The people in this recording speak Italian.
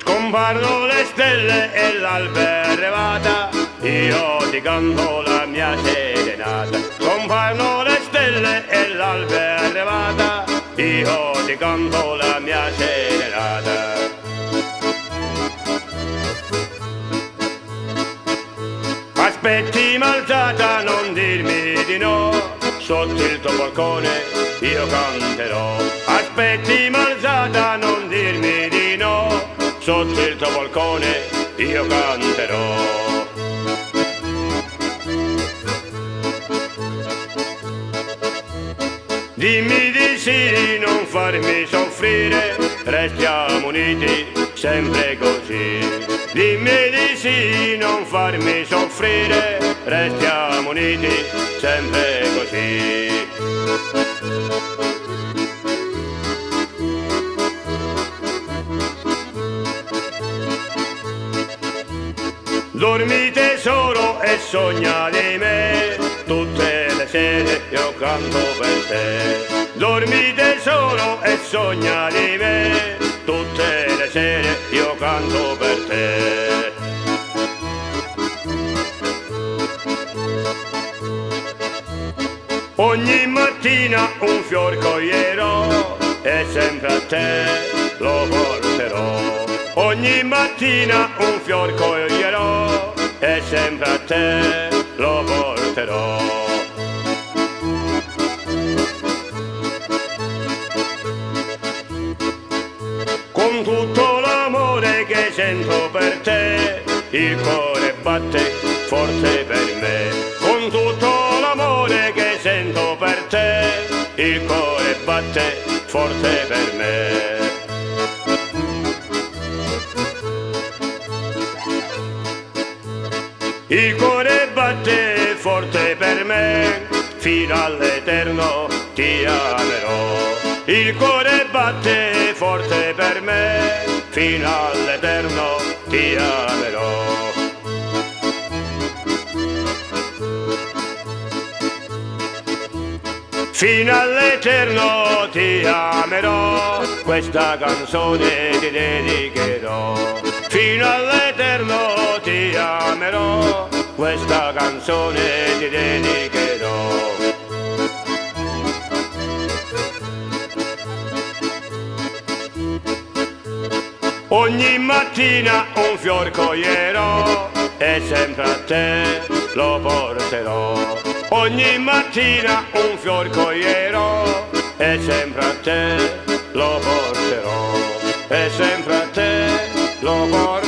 Scomparno le stelle e l'alba è arrivata, io ti canto la mia serenata. Scomparno le stelle e l'alba è arrivata, io ti canto la mia serenata. Aspetti malzata, non dirmi di no, sotto il tuo balcone io canterò. Aspetti malzata, non dirmi di no, sotto il tuo balcone io canterò. Dimmi di sì, non farmi soffrire, restiamo uniti sempre così. Dimmi di sì, non farmi soffrire, restiamo uniti sempre così. Dormi tesoro e sogna di me, tutte le sere io canto per te. Dormi tesoro e sogna di me, tutte le sere io canto per te. Ogni mattina un fior coglierò e sempre a te lo porterò. Ogni mattina un fior coglierò e sempre a te lo porterò. Con tutto l'amore che sento per te, il cuore batte forte per me. Con tutto l'amore che sento per te, il cuore batte forte per me. Il cuore batte forte per me, fino all'eterno ti amerò. Il cuore batte forte per me, fino all'eterno ti amerò. Fino all'eterno ti amerò, questa canzone ti dedicherò. Fino all'eterno ti amerò, questa canzone ti dedicherò. Ogni mattina un fior coglierò e sempre a te lo porterò. Ogni mattina un fior coglierò e sempre a te lo porterò. E sempre a te lo porterò.